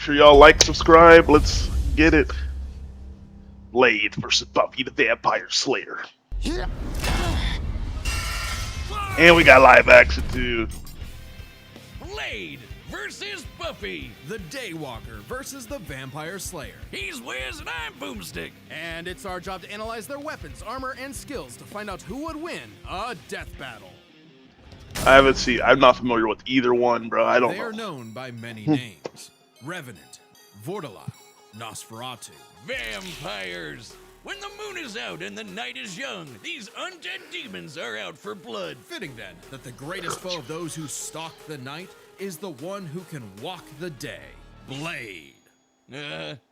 Make sure y'all like, subscribe. Let's get it. Blade versus Buffy the Vampire Slayer. And we got live action too. SLAYED versus Buffy. The Daywalker versus the Vampire Slayer. He's Wiz and I'm Boomstick. And it's our job to analyze their weapons, armor, and skills to find out who would win a death battle. I haven't seen. I'm not familiar with either one, bro. I don't know. They are known by many names: Revenant, Vortala, Nosferatu. Vampires. When the moon is out and the night is young, these undead demons are out for blood. Fitting then that the greatest foe of those who stalk the night is the one who can walk the day, Blade.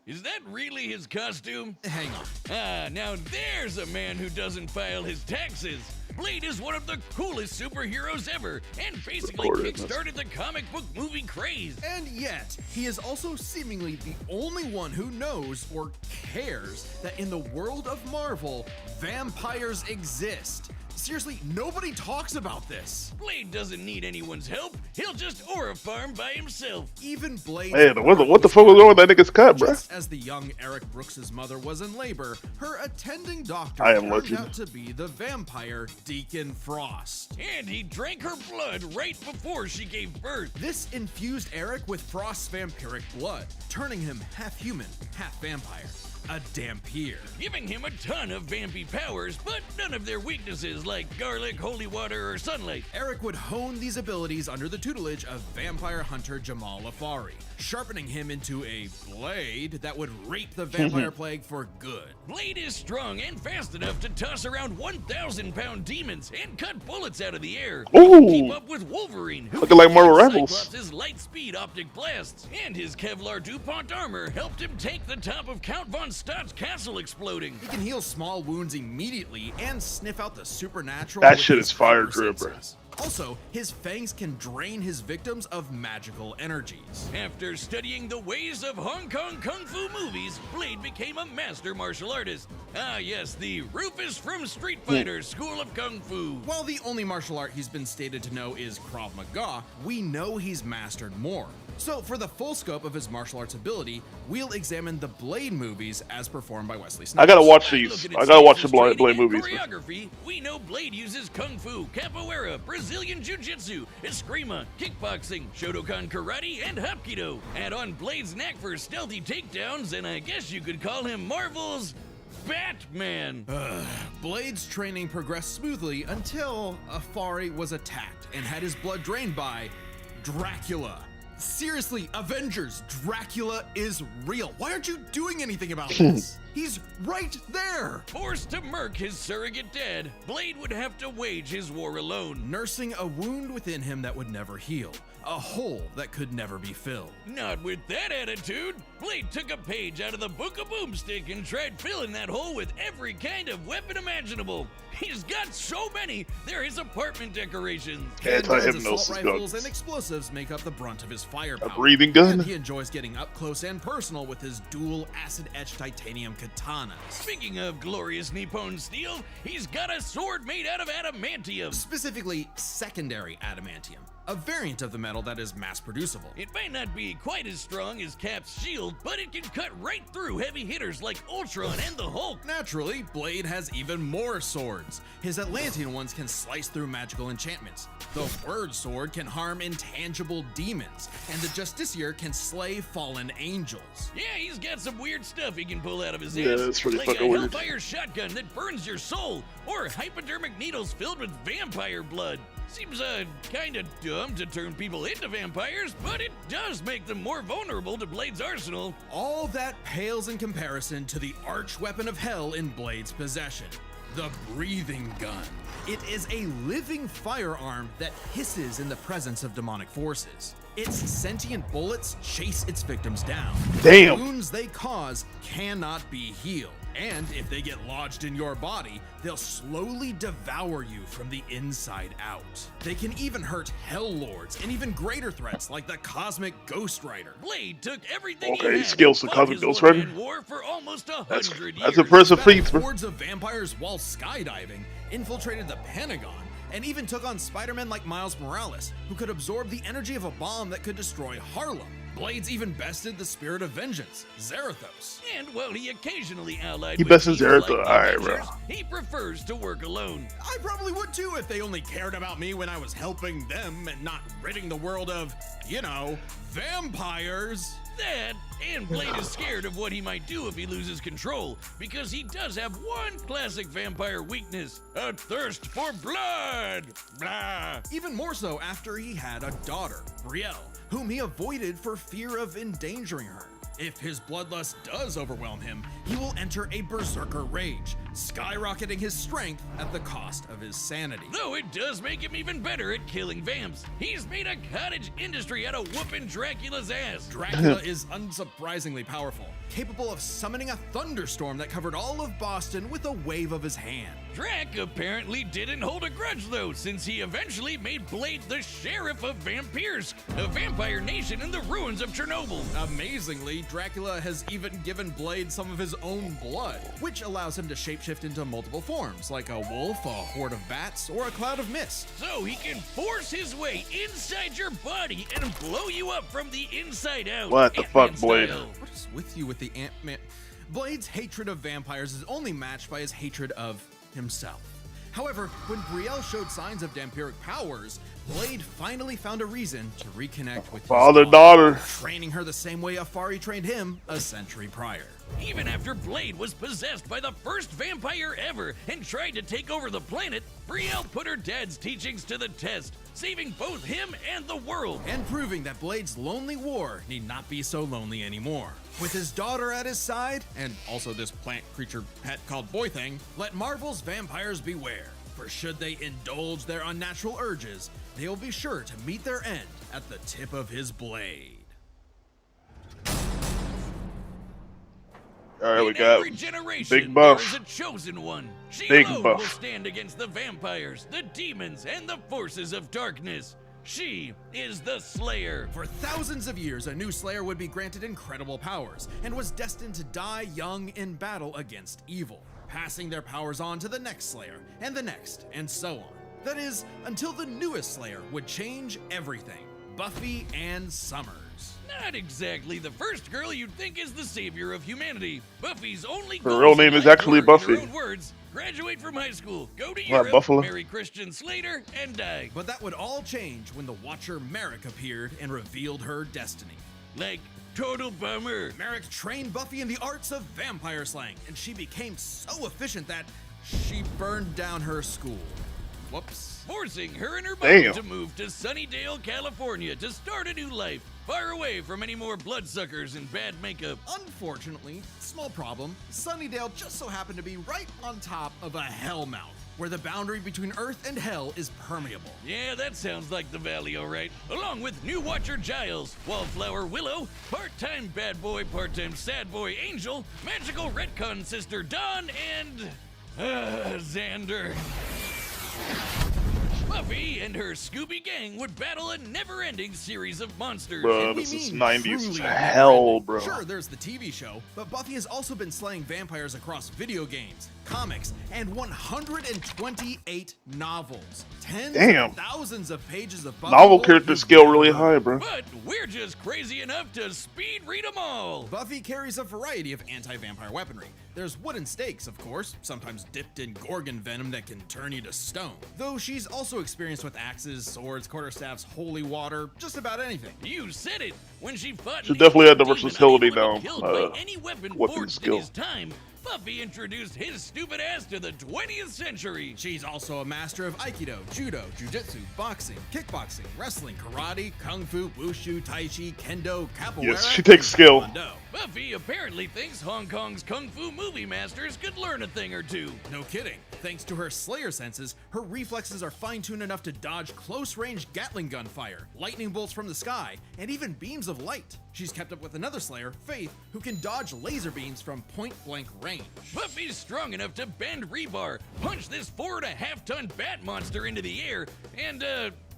Is that really his costume? Hang on. Now there's a man who doesn't file his taxes. Blade is one of the coolest superheroes ever, and basically kickstarted the comic book movie craze. And yet, he is also seemingly the only one who knows or cares that in the world of Marvel, vampires exist. Seriously, nobody talks about this. Blade doesn't need anyone's help. He'll just aura farm by himself. Even Blade. Hey, what the fuck was wrong with that nigga's cut, bro? Just as the young Eric Brooks' mother was in labor, her attending doctor turned out to be the vampire Deacon Frost. And he drank her blood right before she gave birth. This infused Eric with Frost's vampiric blood, turning him half human, half vampire. A Dampier. Giving him a ton of vampy powers, but none of their weaknesses like garlic, holy water, or sunlight. Eric would hone these abilities under the tutelage of vampire hunter Jamal Afari, sharpening him into a blade that would rape the vampire plague for good. Blade is strong and fast enough to toss around 1,000-pound demons and cut bullets out of the air. Ooh. Keep up with Wolverine, who looking like Marvel Rebels. Cyclops' light speed optic blasts, and his Kevlar DuPont armor helped him take the top of Count Von Stott's castle exploding. He can heal small wounds immediately and sniff out the supernatural. That shit is fire drip, bro. Also, his fangs can drain his victims of magical energies. After studying the ways of Hong Kong Kung Fu movies, Blade became a master martial artist. Ah yes, the Rufus from Street Fighter School of Kung Fu. While the only martial art he's been stated to know is Krav Maga, we know he's mastered more. So for the full scope of his martial arts ability, we'll examine the Blade movies as performed by Wesley Snipes. I gotta watch these. I gotta watch the Blade movies. Choreography, we know Blade uses Kung Fu, Capoeira, Brazilian Jiu-Jitsu, Eskrima, Kickboxing, Shotokan Karate, and Hapkido. Add on Blade's knack for stealthy takedowns, and I guess you could call him Marvel's Batman. Blade's training progressed smoothly until Afari was attacked and had his blood drained by Dracula. Seriously, Avengers, Dracula is real. Why aren't you doing anything about this? He's right there. Forced to murk his surrogate dad, Blade would have to wage his war alone. Nursing a wound within him that would never heal. A hole that could never be filled. Not with that attitude. Blade took a page out of the Book of Boomstick and tried filling that hole with every kind of weapon imaginable. He's got so many, they're his apartment decorations. Anti-hypnosis rifles and explosives make up the brunt of his firepower. A breathing gun? And he enjoys getting up close and personal with his dual acid-etched titanium katanas. Speaking of glorious Nippon steel, he's got a sword made out of adamantium. Specifically, secondary adamantium. A variant of the metal that is mass producible. It might not be quite as strong as Cap's shield, but it can cut right through heavy hitters like Ultron and the Hulk. Naturally, Blade has even more swords. His Atlantean ones can slice through magical enchantments. The Word Sword can harm intangible demons, and the Justiciar can slay fallen angels. Yeah, he's got some weird stuff he can pull out of his ass. Yeah, that's pretty like fucking a weird. Hellfire shotgun that burns your soul, or hypodermic needles filled with vampire blood. Seems kinda dumb to turn people into vampires, but it does make them more vulnerable to Blade's arsenal. All that pales in comparison to the arch weapon of hell in Blade's possession, the breathing gun. It is a living firearm that hisses in the presence of demonic forces. Its sentient bullets chase its victims down. Damn. The wounds they cause cannot be healed. And if they get lodged in your body, they'll slowly devour you from the inside out. They can even hurt Hell Lords and even greater threats like the Cosmic Ghost Rider. Blade took everything Okay, he had skills and to fought Cosmic his Ghost one-man Rider. war for almost 100 years. That's impressive feats, bro. Hordes of vampires while skydiving, infiltrated the Pentagon, and even took on Spider-Man like Miles Morales, who could absorb the energy of a bomb that could destroy Harlem. Blades even bested the spirit of vengeance, Zarathos. And while he occasionally allied He with bested people Zarathos. like the Alright, bro. Avengers, he prefers to work alone. I probably would too if they only cared about me when I was helping them and not ridding the world of, you know, vampires. That, and Blade is scared of what he might do if he loses control, because he does have one classic vampire weakness, a thirst for blood. Blah. Even more so after he had a daughter, Brielle, whom he avoided for fear of endangering her. If his bloodlust does overwhelm him, he will enter a berserker rage, skyrocketing his strength at the cost of his sanity. Though it does make him even better at killing vamps. He's made a cottage industry out of whooping Dracula's ass. Dracula is unsurprisingly powerful, capable of summoning a thunderstorm that covered all of Boston with a wave of his hand. Drac apparently didn't hold a grudge though, since he eventually made Blade the sheriff of Vampirsk, a vampire nation in the ruins of Chernobyl. Amazingly, Dracula has even given Blade some of his own blood, which allows him to shapeshift into multiple forms, like a wolf, a horde of bats, or a cloud of mist. So he can force his way inside your body and blow you up from the inside out. What the Ant-Man fuck, Blade? style. What is with you with the Ant-Man? Blade's hatred of vampires is only matched by his hatred of himself. However, when Brielle showed signs of vampiric powers, Blade finally found a reason to reconnect with his Father-daughter. training her the same way Afari trained him a century prior. Even after Blade was possessed by the first vampire ever and tried to take over the planet, Brielle put her dad's teachings to the test, saving both him and the world. And proving that Blade's lonely war need not be so lonely anymore. With his daughter at his side, and also this plant creature pet called Boy Thing, let Marvel's vampires beware. For should they indulge their unnatural urges, they will be sure to meet their end at the tip of his blade. Alright, we In got every generation, Big Buff. there is a chosen one. She Big alone Buff. will stand against the vampires, the demons, and the forces of darkness. She is the Slayer. For thousands of years, a new Slayer would be granted incredible powers and was destined to die young in battle against evil, passing their powers on to the next Slayer, and the next, and so on. That is, until the newest Slayer would change everything, Buffy Ann Summers. Not exactly the first girl you'd think is the savior of humanity. Buffy's only Her goals real in name is life actually were, Buffy. in her own words, graduate from high school, go to What, Europe, Buffalo? marry Christian Slater, and die. But that would all change when the Watcher Merrick appeared and revealed her destiny. Like, total bummer. Merrick trained Buffy in the arts of vampire slaying, and she became so efficient that she burned down her school. Whoops. Forcing her and her Damn. mom to move to Sunnydale, California to start a new life, far away from any more bloodsuckers and bad makeup. Unfortunately, small problem, Sunnydale just so happened to be right on top of a hellmouth, where the boundary between Earth and Hell is permeable. Yeah, that sounds like the valley, alright. Along with new Watcher Giles, Wallflower Willow, part-time bad boy, part-time sad boy Angel, magical retcon sister Dawn, and... Xander. Buffy and her Scooby gang would battle a never-ending series of monsters. Bruh, We this is mean 90s truly hell, never-ending. bro. Sure, there's the TV show, but Buffy has also been slaying vampires across video games, comics, and 128 novels. Tens Damn. of thousands of pages of Buffy Novel lore character you've skill never really heard. high, bro. But we're just crazy enough to speed read them all. Buffy carries a variety of anti-vampire weaponry. There's wooden stakes, of course, sometimes dipped in gorgon venom that can turn you to stone. Though she's also experienced with axes, swords, quarterstaffs, holy water, just about anything. You said it. When she fought She an definitely had the evil demon versatility unable to be now, killed by any weapon weapon forged skill. in his time, Buffy introduced his stupid ass to the 20th century. She's also a master of Aikido, Judo, Jiu-Jitsu, boxing, kickboxing, wrestling, karate, kung fu, wushu, tai chi, kendo, capoeira, Yes, she takes and skill. taekwondo. Buffy apparently thinks Hong Kong's kung fu movie masters could learn a thing or two. No kidding. Thanks to her Slayer senses, her reflexes are fine-tuned enough to dodge close-range Gatling gun fire, lightning bolts from the sky, and even beams of light. She's kept up with another Slayer, Faith, who can dodge laser beams from point-blank range. Buffy's strong enough to bend rebar, punch this 4.5-ton bat monster into the air, and,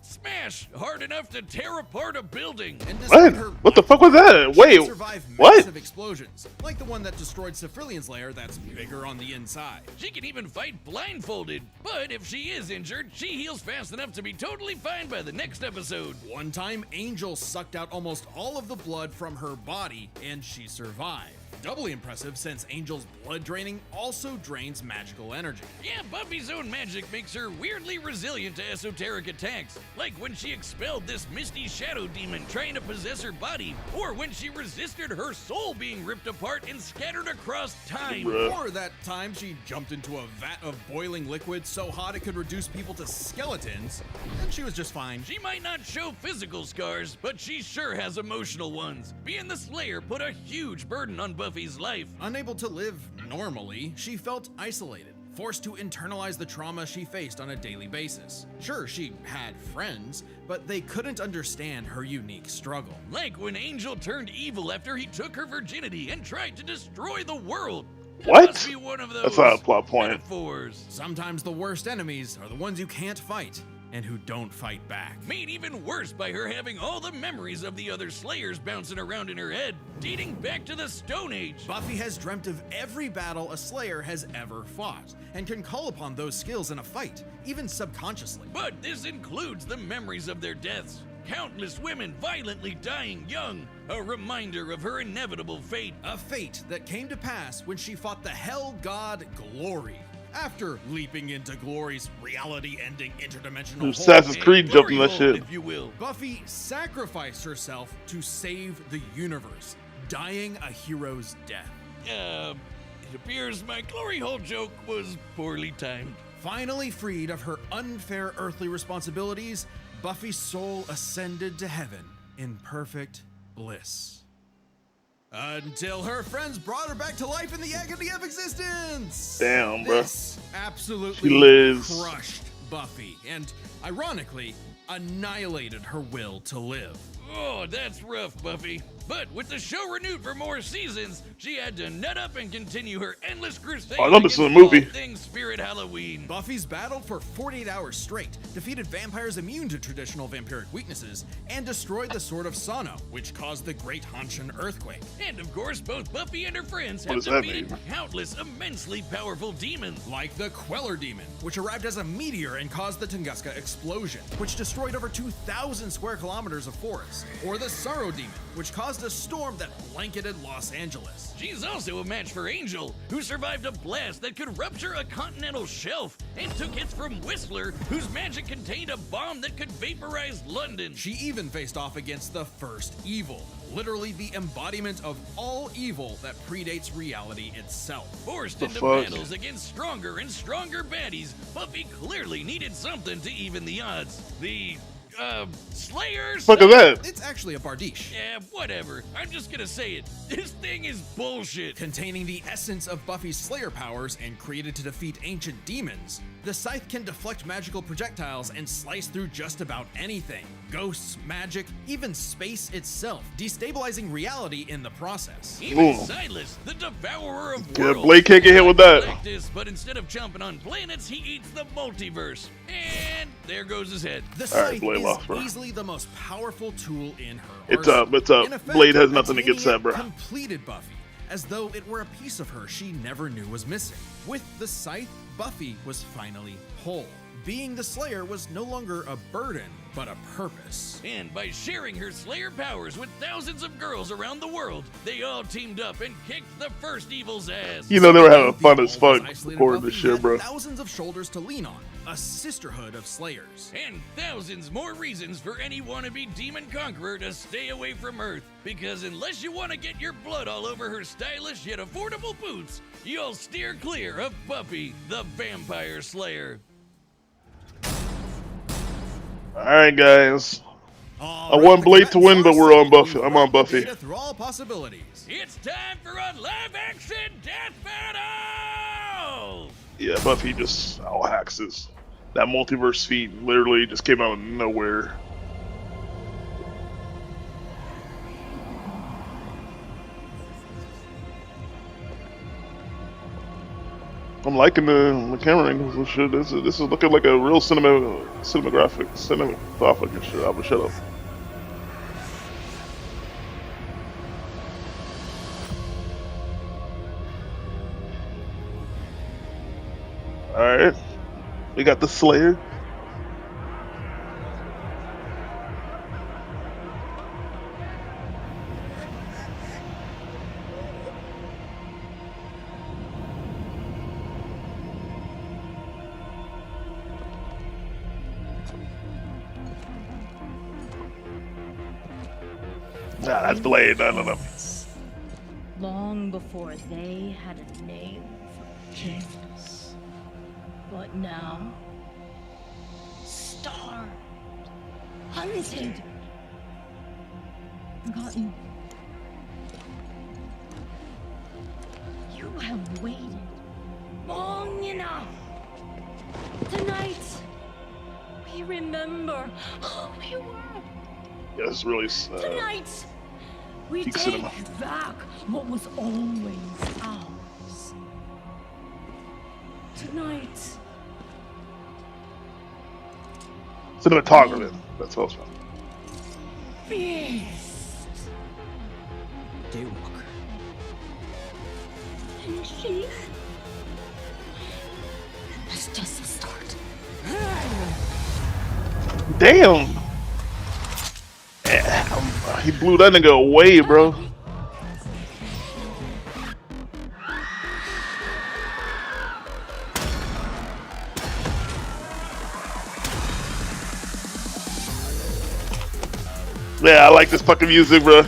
Smash! Hard enough to tear apart a building. And What? despite her What the fuck was that? she Wait, can survive what? massive explosions, like the one that destroyed Cephalian's lair that's bigger on the inside. She can even fight blindfolded, but if she is injured, she heals fast enough to be totally fine by the next episode. One time, Angel sucked out almost all of the blood from her body, and she survived. Doubly impressive since Angel's blood draining also drains magical energy. Yeah, Buffy's own magic makes her weirdly resilient to esoteric attacks, like when she expelled this misty shadow demon trying to possess her body, or when she resisted her soul being ripped apart and scattered across time. Bruh. Or that time she jumped into a vat of boiling liquid so hot it could reduce people to skeletons, and she was just fine. She might not show physical scars, but she sure has emotional ones. Being the Slayer put a huge burden on Buffy's life. Unable to live normally, she felt isolated, forced to internalize the trauma she faced on a daily basis. Sure, she had friends, but they couldn't understand her unique struggle. Like when Angel turned evil after he took her virginity and tried to destroy the world. That What? must be one of those That's not a plot point. metaphors. Sometimes the worst enemies are the ones you can't fight and who don't fight back. Made even worse by her having all the memories of the other Slayers bouncing around in her head, dating back to the Stone Age. Buffy has dreamt of every battle a Slayer has ever fought, and can call upon those skills in a fight, even subconsciously. But this includes the memories of their deaths. Countless women violently dying young, a reminder of her inevitable fate. A fate that came to pass when she fought the Hell God Glory. After leaping into Glory's reality-ending interdimensional hole, Assassin's Creed jumped in Glory that hole, shit. if you will. Buffy sacrificed herself to save the universe, dying a hero's death. It appears my glory hole joke was poorly timed. Finally freed of her unfair earthly responsibilities, Buffy's soul ascended to heaven in perfect bliss. Until her friends brought her back to life in the agony of existence. Damn, bruh. This absolutely She lives. crushed Buffy and, ironically, annihilated her will to live. Oh, that's rough, Buffy. But with the show renewed for more seasons, she had to nut up and continue her endless crusade. I love this in the against movie. all things Spirit Halloween. Buffy's battled for 48 hours straight, defeated vampires immune to traditional vampiric weaknesses, and destroyed the Sword of Sano, which caused the Great Hanshin earthquake. And of course, both Buffy and her friends What have does that defeated mean? countless immensely powerful demons. Like the Queller Demon, which arrived as a meteor and caused the Tunguska explosion, which destroyed over 2,000 square kilometers of forest. Or the Sorrow Demon, which caused a storm that blanketed Los Angeles. She's also a match for Angel, who survived a blast that could rupture a continental shelf, and took hits from Whistler, whose magic contained a bomb that could vaporize London. She even faced off against the First Evil, literally the embodiment of all evil that predates reality itself. Forced The into fuck? battles against stronger and stronger baddies, Buffy clearly needed something to even the odds. The, Slayers? Fuck is that? It's actually a Bardiche, Yeah, whatever. I'm just gonna say it. This thing is bullshit. containing the essence of Buffy's Slayer powers and created to defeat ancient demons. The scythe can deflect magical projectiles and slice through just about anything. Ghosts, magic, even space itself, destabilizing reality in the process. Even Ooh. Silas, the devourer of Yeah, worlds. Blade can't get hit with that. Galactus, but instead of chomping on planets, he eats the multiverse. And there goes his head. The All right, scythe Blade is lost, bro. easily the most powerful tool in her It's arsenal. up, it's up. In effect, Blade has nothing against attaining that, it bro. completed Buffy, as though it were a piece of her she never knew was missing. With the scythe, Buffy was finally whole. Being the Slayer was no longer a burden, but a purpose. And by sharing her Slayer powers with thousands of girls around the world, they all teamed up and kicked the First Evil's ass. You know they were having fun as The fuck always isolated recording Buffy this shit, had bro. thousands of shoulders to lean on, a sisterhood of Slayers. And thousands more reasons for any wannabe demon conqueror to stay away from Earth. Because unless you want to get your blood all over her stylish yet affordable boots, you'll steer clear of Buffy, the Vampire Slayer. Alright, guys. All I right, want the Blade to win, but combatants we're are on set. Buffy. You I'm on rock the Buffy. data through all possibilities. It's time for a live-action death battle! Yeah, Buffy just out-hacks this. That multiverse feat literally just came out of nowhere. I'm liking the camera angles and shit. This is looking like a real cinematographic and shit. I'm gonna shut up. All right, we got the Slayer. Nah, that's Blade. No. Long before they had a name for kings. But now, starved, hunted, forgotten. You have waited long enough. Tonight, we remember who we were. Yeah, it's really Tonight, we peak take cinema. back what was always ours. Tonight, Cinematography. That's what I was about. feast. Daywalker. And she. That's just the start. Damn. Yeah, he blew that nigga away, bro. Yeah, I like this fucking music, bro.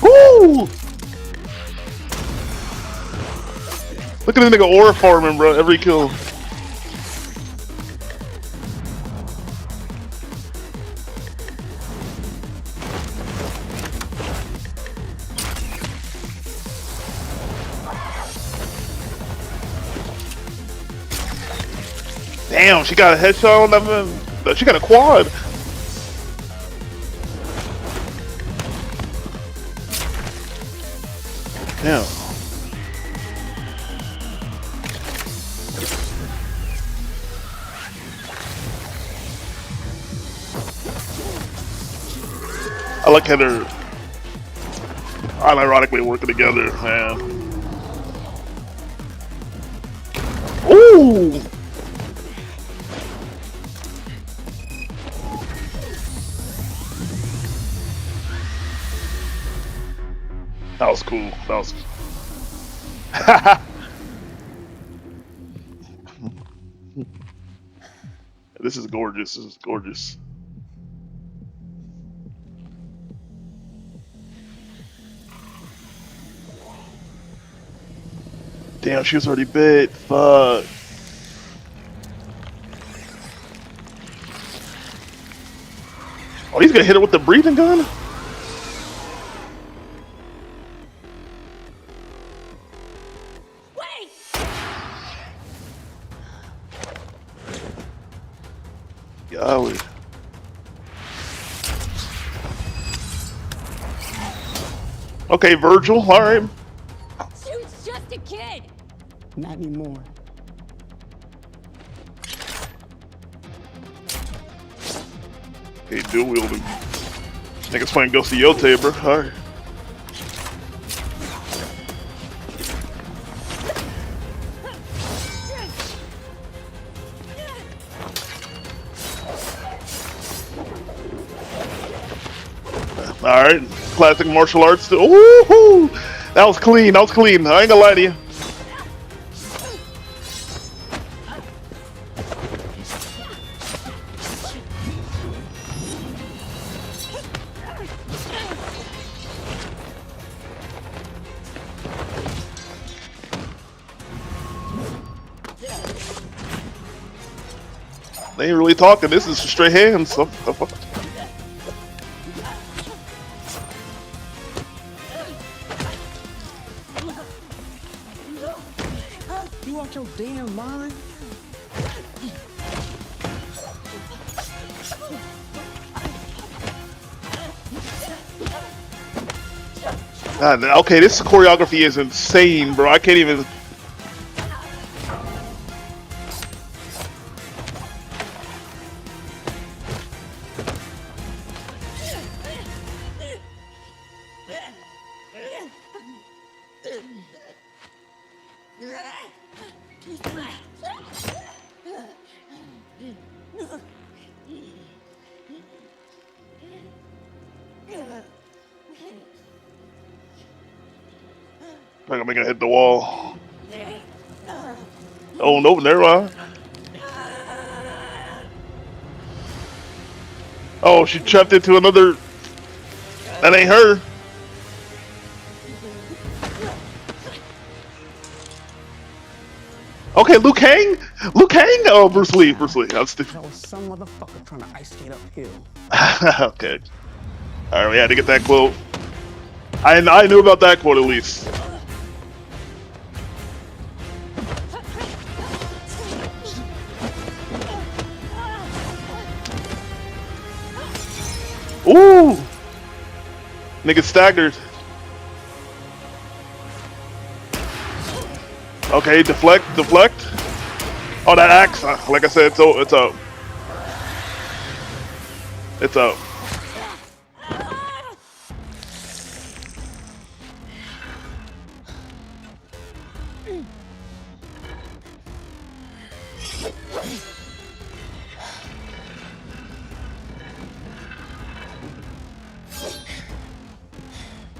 Woo! Look at this nigga ore farming, bro. Every kill. Damn, she got a headshot on that man. She got a quad. Damn. I like how they're unironically working together, man. Ooh! That was cool. That was. This is gorgeous. This is gorgeous. Damn, she was already bit. Fuck. Oh, he's gonna hit her with the breathing gun? Golly. Okay, Virgil, alright. She was just a kid. Not anymore. Okay, dual wielding. Niggas playing Ghost of Yote, bro. Alright. Alright, classic martial arts. Ooh, that was clean. That was clean. I ain't gonna lie to you. They ain't really talking. This is straight hands. So, You out your damn mind? God, okay, this choreography is insane, bro. I can't even. I'm gonna hit the wall. Oh no, never mind. Oh, she trapped into another. That ain't her. Okay, Liu Kang? Liu Kang? Oh, Bruce Lee. Bruce Lee. I'm stupid. That was some motherfucker trying to ice skate uphill. Okay. Alright, we had to get that quote. I knew about that quote at least. Ooh! Nigga staggered. Okay, deflect, deflect. Oh, that axe. Like I said, it's up. It's up.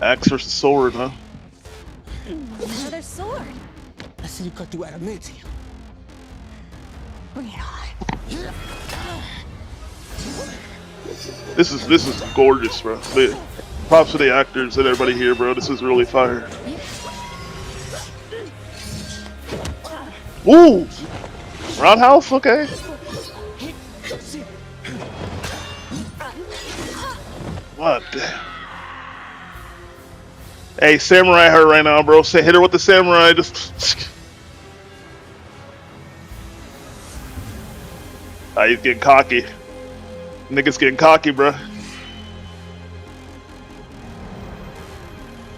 Axe versus sword, huh? Another sword. I see you cut through adamantium. Bring it on. This is gorgeous, bro. Props to the actors and everybody here, bro. This is really fire. Ooh! Roundhouse, okay. What? Hey, samurai her right now, bro. Say, hit her with the samurai. Just. Ah, he's getting cocky. Niggas getting cocky, bro.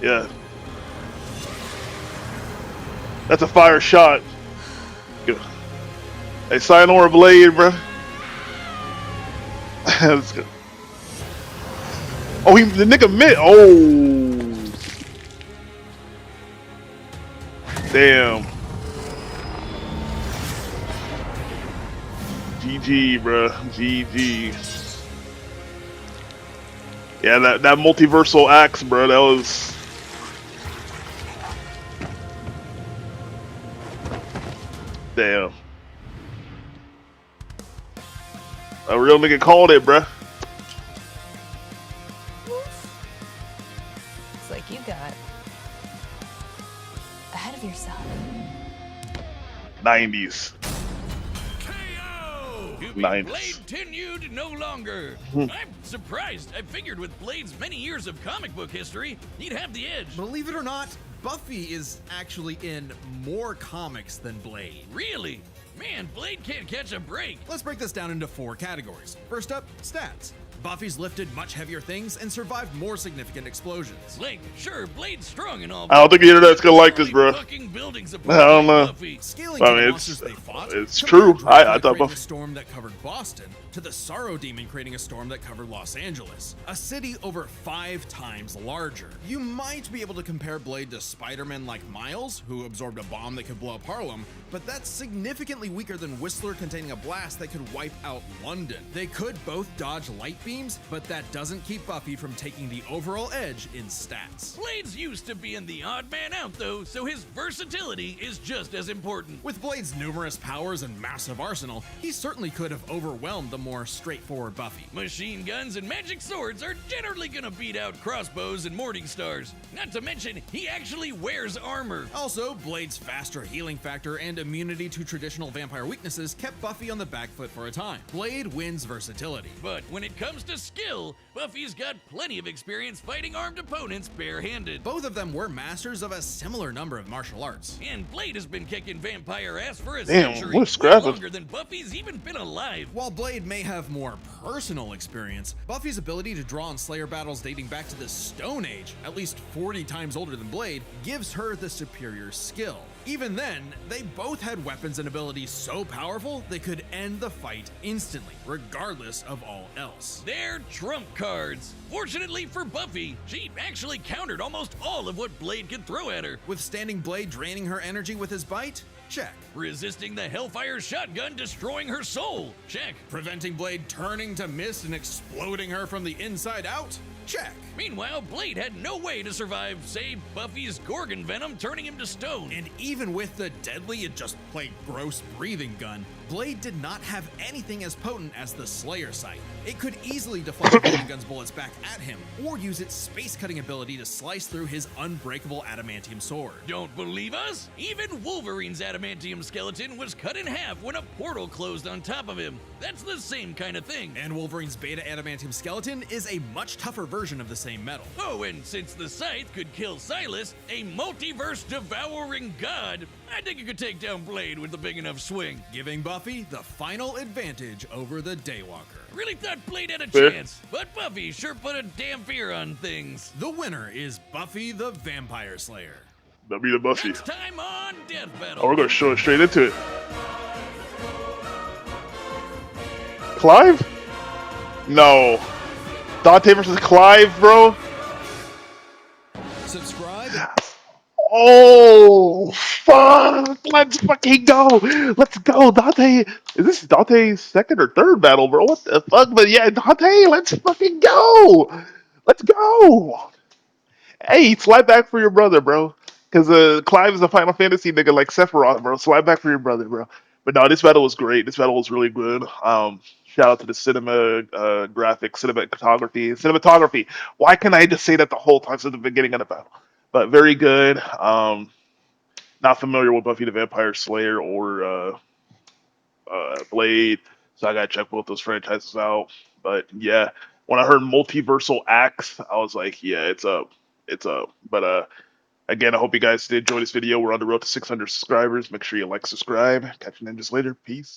Yeah. That's a fire shot. Good. Hey, Sayonara Blade, bro. That's good. Oh, the nigga mid. Oh. Damn. GG, bro. GG. Yeah, that multiversal axe, bro. That was. Damn. A real nigga called it, bro. It's like you got ahead of yourself. 90s. KO! To be 90s. Blade tenued no longer. I'm surprised. I figured with Blade's many years of comic book history, he'd have the edge. Believe it or not, Buffy is actually in more comics than Blade. Really? Man, Blade can't catch a break. Let's break this down into 4 categories. First up, stats. Buffy's lifted much heavier things and survived more significant explosions. Like, sure, Blade's strong and all. I don't think the internet's gonna like this, bro. Fucking buildings I don't know. Buffy. Scaling I to mean, the it's- monsters they fought, it's from true. the dragon I thought creating Buffy- a storm that covered Boston to the Sorrow Demon creating a storm that covered Los Angeles, a city over 5 times larger. You might be able to compare Blade to Spider-Man like Miles, who absorbed a bomb that could blow up Harlem, but that's significantly weaker than Whistler containing a blast that could wipe out London. They could both dodge light beams, but that doesn't keep Buffy from taking the overall edge in stats. Blade's used to being the odd man out, though, so his versatility is just as important. With Blade's numerous powers and massive arsenal, he certainly could have overwhelmed the more straightforward Buffy. Machine guns and magic swords are generally gonna beat out crossbows and morning stars. Not to mention, he actually wears armor. Also, Blade's faster healing factor and immunity to traditional vampire weaknesses kept Buffy on the back foot for a time. Blade wins versatility. But when it comes comes to skill, Buffy's got plenty of experience fighting armed opponents barehanded. Both of them were masters of a similar number of martial arts. And Blade has been kicking vampire ass for a Damn, century, what a way scrapping. longer than Buffy's even been alive. While Blade may have more personal experience, Buffy's ability to draw on Slayer battles dating back to the Stone Age, at least 40 times older than Blade, gives her the superior skill. Even then, they both had weapons and abilities so powerful they could end the fight instantly, regardless of all else. They're trump cards. Fortunately for Buffy, she actually countered almost all of what Blade could throw at her. Withstanding Blade draining her energy with his bite? Check. Resisting the Hellfire shotgun destroying her soul? Check. Preventing Blade turning to mist and exploding her from the inside out? Check. Meanwhile, Blade had no way to survive, say, Buffy's Gorgon venom turning him to stone. And even with the deadly and just plain gross breathing gun, Blade did not have anything as potent as the Slayer sight. It could easily deflect the breathing gun's bullets back at him, or use its space-cutting ability to slice through his unbreakable adamantium sword. Don't believe us? Even Wolverine's adamantium skeleton was cut in half when a portal closed on top of him. That's the same kind of thing. And Wolverine's beta adamantium skeleton is a much tougher version of the same metal. Oh, and since the Scythe could kill Silas, a multiverse devouring god, I think it could take down Blade with a big enough swing. Giving Buffy the final advantage over the Daywalker. Really thought Blade had a Fair. chance, but Buffy sure put a damn fear on things. The winner is Buffy the Vampire Slayer. That'll be the Buffy. Next time on Death Battle. Oh, we're gonna show it straight into it. Clive? No. Dante versus Clive, bro? Subscribe. Oh, fuck! Let's fucking go! Let's go, Dante! Is this Dante's second or third battle, bro? What the fuck? But yeah, Dante, let's fucking go! Let's go! Hey, slide back for your brother, bro. Because Clive is a Final Fantasy nigga like Sephiroth, bro. Slide back for your brother, bro. But no, this battle was great. This battle was really good. Shout out to the cinematography. Why can't I just say that the whole time since the beginning of the battle? But very good. Not familiar with Buffy the Vampire Slayer or Blade, so I gotta check both those franchises out. But yeah, when I heard multiversal acts, I was like, yeah, it's up, it's up. But again, I hope you guys did enjoy this video. We're on the road to 600 subscribers. Make sure you like, subscribe. Catch you ninjas later. Peace.